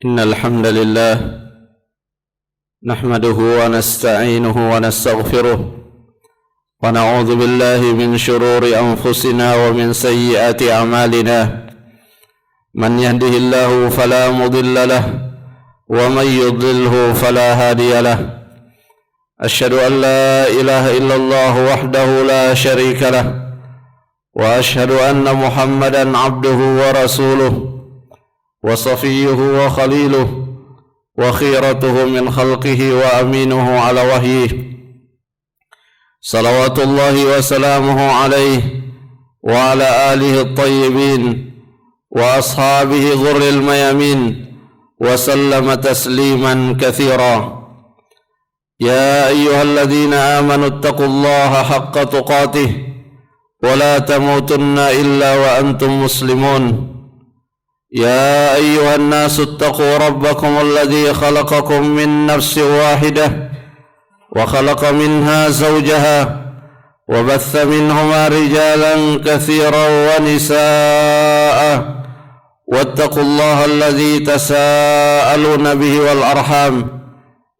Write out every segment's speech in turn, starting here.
إن الحمد لله نحمده ونستعينه ونستغفره ونعوذ بالله من شرور أنفسنا ومن سيئات أعمالنا من يهده الله فلا مضل له ومن يضلله فلا هادي له أشهد أن لا إله إلا الله وحده لا شريك له وأشهد أن محمدا عبده ورسوله وصفيه وخليله وخيرته من خلقه وأمينه على وحيه صلوات الله وسلامه عليه وعلى آله الطيبين وأصحابه غر الميامين وسلم تسليما كثيرا يا أيها الذين آمنوا اتقوا الله حق تقاته ولا تموتن إلا وأنتم مسلمون يا أيها الناس اتقوا ربكم الذي خلقكم من نفس واحدة وخلق منها زوجها وبث منهما رجالا كثيرا ونساء واتقوا الله الذي تساءلون به والأرحام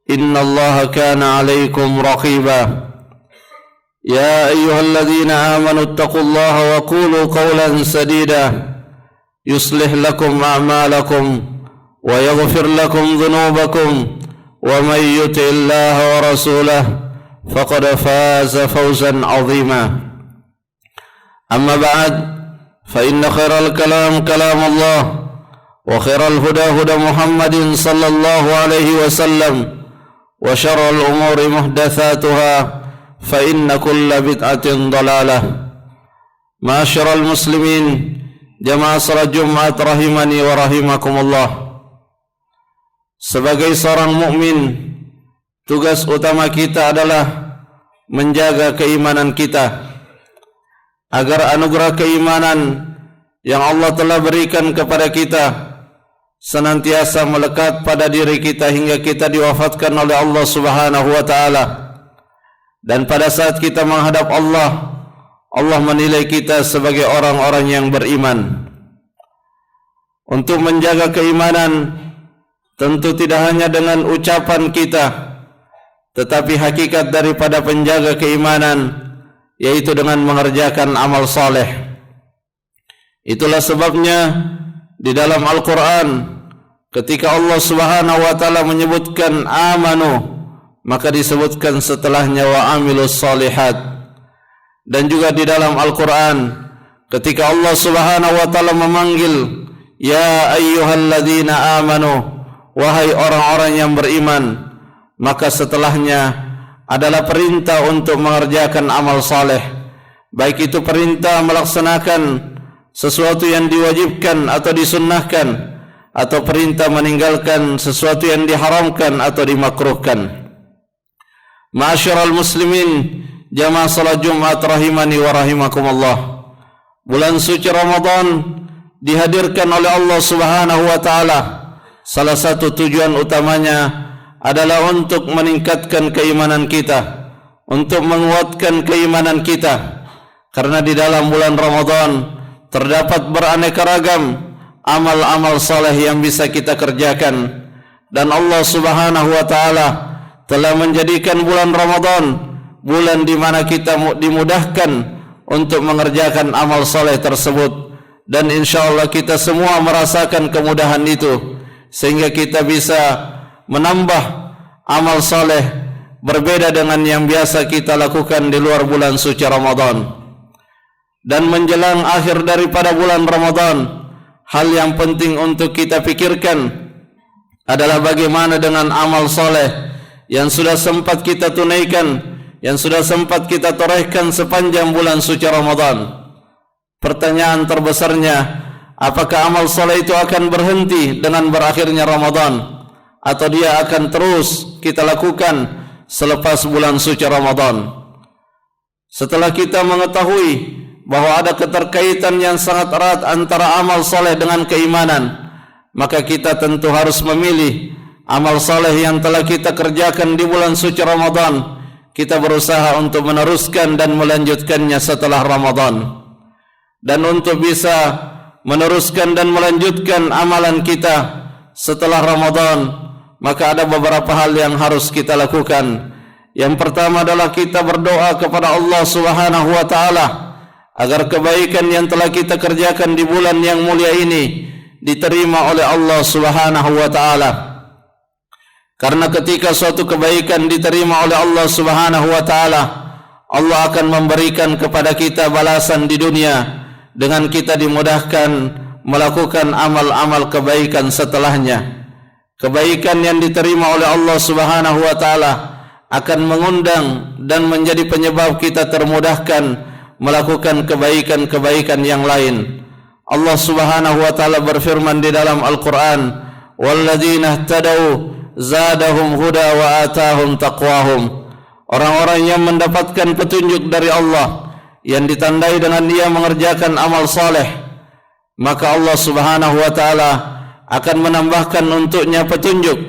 إن الله كان عليكم رقيبا يا أيها الذين آمنوا اتقوا الله وقولوا قولا سديدا يصلح لكم أعمالكم ويغفر لكم ذنوبكم ومن يطع الله ورسوله فقد فاز فوزا عظيما أما بعد فإن خير الكلام كلام الله وخير الهدى هدى محمد صلى الله عليه وسلم وشر الأمور محدثاتها فإن كل بدعة ضلالة معاشر المسلمين jamaah salat Jumat rahimani wa rahimakumullah. Sebagai seorang mukmin, tugas utama kita adalah menjaga keimanan kita agar anugerah keimanan yang Allah telah berikan kepada kita senantiasa melekat pada diri kita hingga kita diwafatkan oleh Allah Subhanahu wa taala. Dan pada saat kita menghadap Allah, Allah menilai kita sebagai orang-orang yang beriman. Untuk menjaga keimanan tentu tidak hanya dengan ucapan kita, tetapi hakikat daripada penjaga keimanan yaitu dengan mengerjakan amal saleh. Itulah sebabnya di dalam Al-Quran ketika Allah Subhanahu wa taala menyebutkan amanu, maka disebutkan setelahnya wa amilus salihat. Dan juga di dalam Al-Quran ketika Allah Subhanahu wa taala memanggil ya ayyuhalladzina amanu, wahai orang-orang yang beriman, maka setelahnya adalah perintah untuk mengerjakan amal saleh, baik itu perintah melaksanakan sesuatu yang diwajibkan atau disunnahkan, atau perintah meninggalkan sesuatu yang diharamkan atau dimakruhkan. Ma'asyiral muslimin, jamaah salat Jumat rahimani wa rahimakumullah. Bulan suci Ramadan dihadirkan oleh Allah Subhanahu wa taala. Salah satu tujuan utamanya adalah untuk meningkatkan keimanan kita, untuk menguatkan keimanan kita. Karena di dalam bulan Ramadan terdapat beraneka ragam amal-amal saleh yang bisa kita kerjakan, dan Allah Subhanahu wa taala telah menjadikan bulan Ramadan bulan di mana kita dimudahkan untuk mengerjakan amal saleh tersebut. Dan insyaallah kita semua merasakan kemudahan itu, sehingga kita bisa menambah amal saleh berbeda dengan yang biasa kita lakukan di luar bulan suci Ramadan. Dan menjelang akhir daripada bulan Ramadan, hal yang penting untuk kita pikirkan adalah bagaimana dengan amal saleh yang sudah sempat kita tunaikan, yang sudah sempat kita torehkan sepanjang bulan suci Ramadan. Pertanyaan terbesarnya, apakah amal saleh itu akan berhenti dengan berakhirnya Ramadan, atau dia akan terus kita lakukan selepas bulan suci Ramadan? Setelah kita mengetahui bahwa ada keterkaitan yang sangat erat antara amal saleh dengan keimanan, maka kita tentu harus memilih amal saleh yang telah kita kerjakan di bulan suci Ramadan. Kita berusaha untuk meneruskan dan melanjutkannya setelah Ramadan. Dan untuk bisa meneruskan dan melanjutkan amalan kita setelah Ramadan, maka ada beberapa hal yang harus kita lakukan. Yang pertama adalah kita berdoa kepada Allah Subhanahu wa taala agar kebaikan yang telah kita kerjakan di bulan yang mulia ini diterima oleh Allah Subhanahu wa taala. Karena ketika suatu kebaikan diterima oleh Allah Subhanahu wa taala, Allah akan memberikan kepada kita balasan di dunia dengan kita dimudahkan melakukan amal-amal kebaikan setelahnya. Kebaikan yang diterima oleh Allah Subhanahu wa taala akan mengundang dan menjadi penyebab kita termudahkan melakukan kebaikan-kebaikan yang lain. Allah Subhanahu wa taala berfirman di dalam Al-Qur'an, "Walladzina ihtadau zadahum huda wa atahum taqwahum." Orang-orang yang mendapatkan petunjuk dari Allah yang ditandai dengan dia mengerjakan amal saleh, maka Allah Subhanahu wa taala akan menambahkan untuknya petunjuk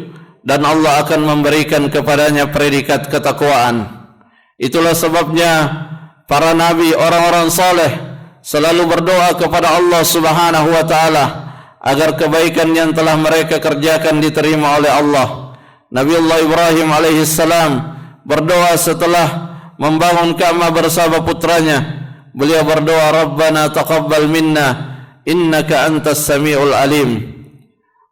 dan Allah akan memberikan kepadanya predikat ketakwaan. Itulah sebabnya para nabi, orang-orang saleh selalu berdoa kepada Allah Subhanahu wa taala agar kebaikan yang telah mereka kerjakan diterima oleh Allah. Nabiullah Ibrahim alaihi salam berdoa setelah membangun Ka'bah bersama putranya. Beliau berdoa, "Rabbana taqabbal minna innaka antas samiul alim."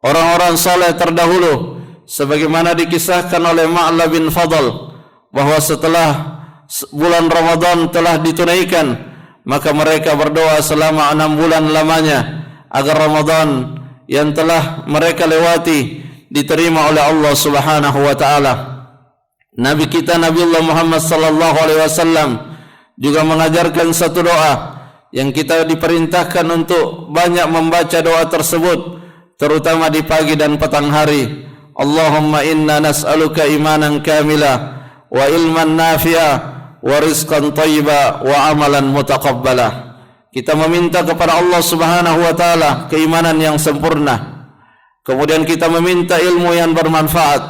Orang-orang saleh terdahulu sebagaimana dikisahkan oleh Ma'la bin Fadl bahwa setelah bulan Ramadan telah ditunaikan, maka mereka berdoa selama 6 bulan lamanya agar Ramadan yang telah mereka lewati diterima oleh Allah Subhanahu wa taala. Nabi kita Nabiullah Muhammad sallallahu alaihi wasallam juga mengajarkan satu doa yang kita diperintahkan untuk banyak membaca doa tersebut, terutama di pagi dan petang hari. Allahumma inna nas'aluka imanan kamila wa ilman nafi'a wa rizqan thayyiba wa amalan mutaqabbala. Kita meminta kepada Allah Subhanahu wa taala keimanan yang sempurna. Kemudian kita meminta ilmu yang bermanfaat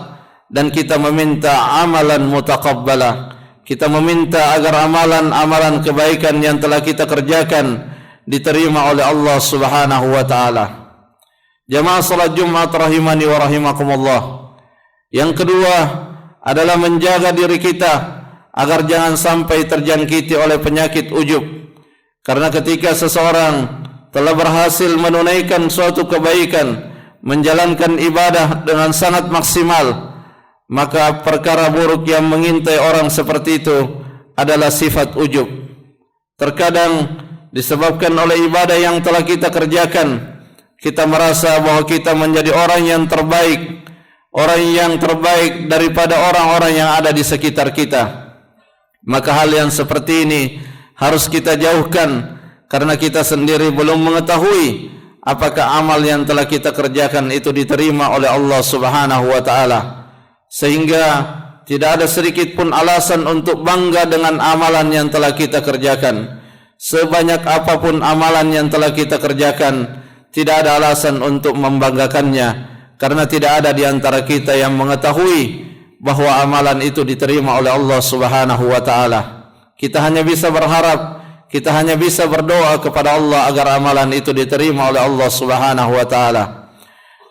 dan kita meminta amalan mutaqabbala. Kita meminta agar amalan-amalan kebaikan yang telah kita kerjakan diterima oleh Allah Subhanahu wa taala. Jamaah salat Jumat rahimani wa rahimakumullah. Yang kedua adalah menjaga diri kita agar jangan sampai terjangkiti oleh penyakit ujub. Karena ketika seseorang telah berhasil menunaikan suatu kebaikan, menjalankan ibadah dengan sangat maksimal, maka perkara buruk yang mengintai orang seperti itu adalah sifat ujub. Terkadang disebabkan oleh ibadah yang telah kita kerjakan, kita merasa bahwa kita menjadi orang yang terbaik daripada orang-orang yang ada di sekitar kita. Maka hal yang seperti ini harus kita jauhkan, karena kita sendiri belum mengetahui apakah amal yang telah kita kerjakan itu diterima oleh Allah Subhanahu wa taala. Sehingga tidak ada sedikit pun alasan untuk bangga dengan amalan yang telah kita kerjakan. Sebanyak apapun amalan yang telah kita kerjakan, tidak ada alasan untuk membanggakannya, karena tidak ada di antara kita yang mengetahui bahwa amalan itu diterima oleh Allah Subhanahu wa taala. Kita hanya bisa berharap, kita hanya bisa berdoa kepada Allah agar amalan itu diterima oleh Allah Subhanahu wa taala.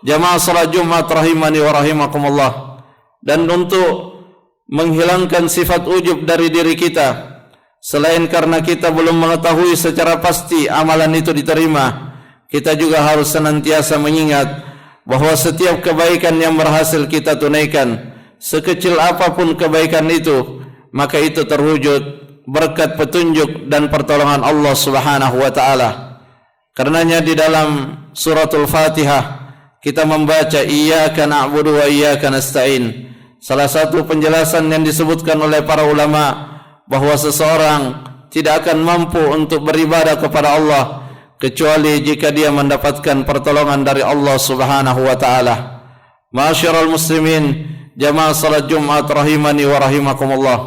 Jamaah salat Jumat rahimani wa rahimakumullah. Dan untuk menghilangkan sifat ujub dari diri kita, selain karena kita belum mengetahui secara pasti amalan itu diterima, kita juga harus senantiasa mengingat bahwa setiap kebaikan yang berhasil kita tunaikan, sekecil apapun kebaikan itu, maka itu terwujud berkat petunjuk dan pertolongan Allah Subhanahu wa taala. Karenanya di dalam suratul Fatihah kita membaca iyyaka na'budu wa iyyaka nasta'in. Salah satu penjelasan yang disebutkan oleh para ulama bahwa seseorang tidak akan mampu untuk beribadah kepada Allah kecuali jika dia mendapatkan pertolongan dari Allah Subhanahu wa taala. Ma'asyiral muslimin, jamaah salat Jumat rahimani wa rahimakumullah.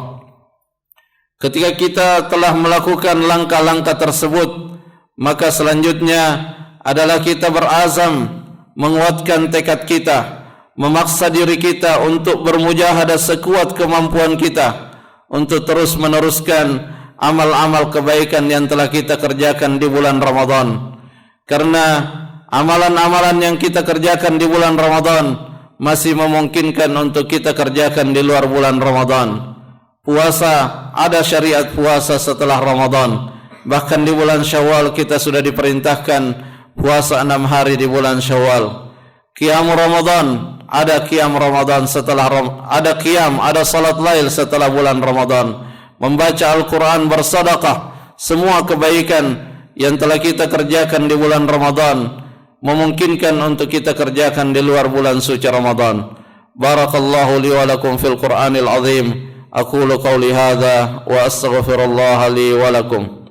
Ketika kita telah melakukan langkah-langkah tersebut, maka selanjutnya adalah kita berazam menguatkan tekad kita, memaksa diri kita untuk bermujahadah sekuat kemampuan kita untuk terus meneruskan amal-amal kebaikan yang telah kita kerjakan di bulan Ramadan. Karena amalan-amalan yang kita kerjakan di bulan Ramadan masih memungkinkan untuk kita kerjakan di luar bulan Ramadan. Puasa, ada syariat puasa setelah Ramadan. Bahkan di bulan Syawal kita sudah diperintahkan puasa 6 hari di bulan Syawal. Qiyam Ramadan, ada qiyam Ramadan setelah ada salat lail setelah bulan Ramadan. Membaca Al-Quran, bersedekah, semua kebaikan yang telah kita kerjakan di bulan Ramadan memungkinkan untuk kita kerjakan di luar bulan suci Ramadan. Barakallahu li wa lakum fil Qur'anil azim. Aqulu qawli hadha wa astaghfirullah li wa lakum.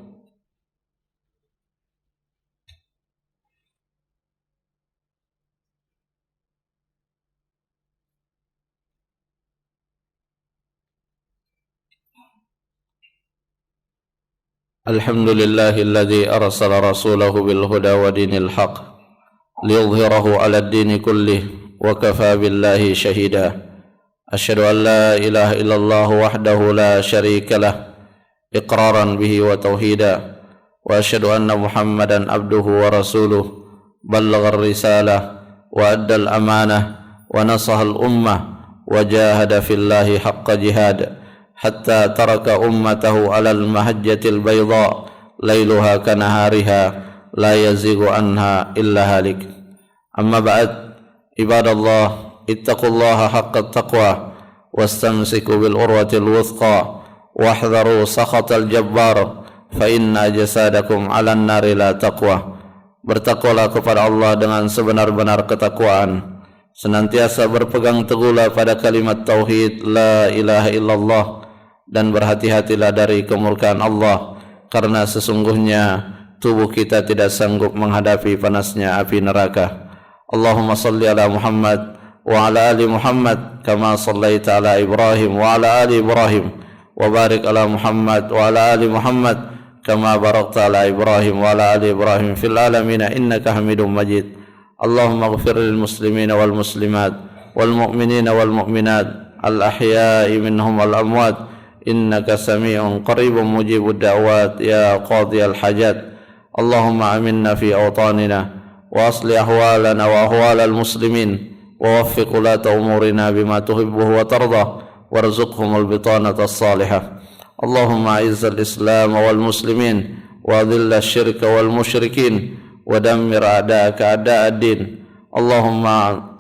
Alhamdulillahilladzi arsala rasulahu bil huda wa dinil haq liyudhhirahu 'alad dini kullih wa kafa billahi shahida. Asyhadu an la ilaha illallah wahdahu la syarika lah iqraran bihi wa tauhida wa asyhadu anna Muhammadan abduhu wa rasuluh ballagha ar-risalah wa adda al-amanah wa nasaha al-ummah wa jahada fillahi haqqa jihad hatta taraka ummatahu 'alal mahajjatil bayda lailuha kanahariha la yazighu anha illa halik. Amma ba'd, ibadallah, ittaqullaha haqqa taqwa wastamsiku bil urwatil wuthqa wahdharu sakhatal jabbar fa inna jasadakum 'alan nari la taqwa. Bertakwalah kepada Allah dengan sebenar-benar ketakwaan, senantiasa berpegang teguhlah pada kalimat tauhid la ilaha illallah, dan berhati-hatilah dari kemurkaan Allah, karena sesungguhnya tubuh kita tidak sanggup menghadapi panasnya api neraka. Allahumma salli ala Muhammad wa ala ali Muhammad kama sallaita ala Ibrahim wa ala ali Ibrahim, wa barik ala Muhammad wa ala ali Muhammad kama barakta ala Ibrahim wa ala ali Ibrahim fil alamin innaka Hamidum Majid. Allahumma ighfir lil muslimina wal muslimat wal mu'minina wal mu'minat al ahya'i minhum wal amwat innaka sami'un qaribun mujibud da'wat ya qadiyal hajat. Allahumma aminna fi awtanina wa asli ahwalana wa ahwalal muslimin wa waffiq ulata umurina bima tuhibbuhu wa tardah warzuqhumul bitanata as-salihah. Allahumma izzal islam wal muslimin wa dhilla syirka wal musyrikin wa dammir a'da'aka a'da'ad din. Allahumma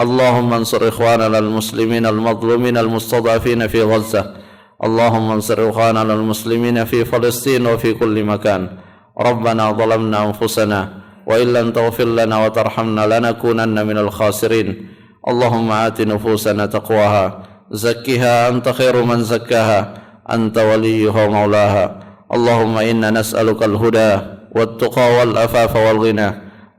ansur ikhwanana al muslimin al madlumin al mustadafin fi Gaza. Allahumma ansur ikhwanana al muslimin fi Palestin wa fi kulli makan. Rabbana zalamna anfusana wa illam taghfir lana wa tarhamna lanakunanna minal khasirin. Allahumma ati nufusana taqwaha zakkiha anta khairu man zakkaha anta waliyuha maulaha. Allahumma inna nas'aluka al-huda wat-tuqa wal-afafa wal-ghina.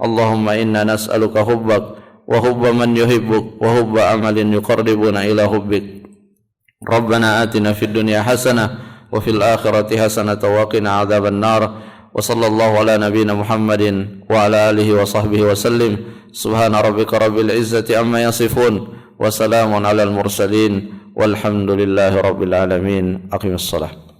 Allahumma inna nas'aluka hubbak wa hubba man yuhibbuk wa hubba amalin yuqarribuna ila hubbik. Rabbana atina fid dunya hasanah wa fil akhirati hasanah wa qina adzaban nar. Wa sallallahu ala nabiyyina Muhammadin wa ala alihi wa sahbihi wa sallim. Subhana rabbika rabbil izzati amma yasifun wa salamun alal mursalin walhamdulillahi rabbil alamin. Aqimus salah.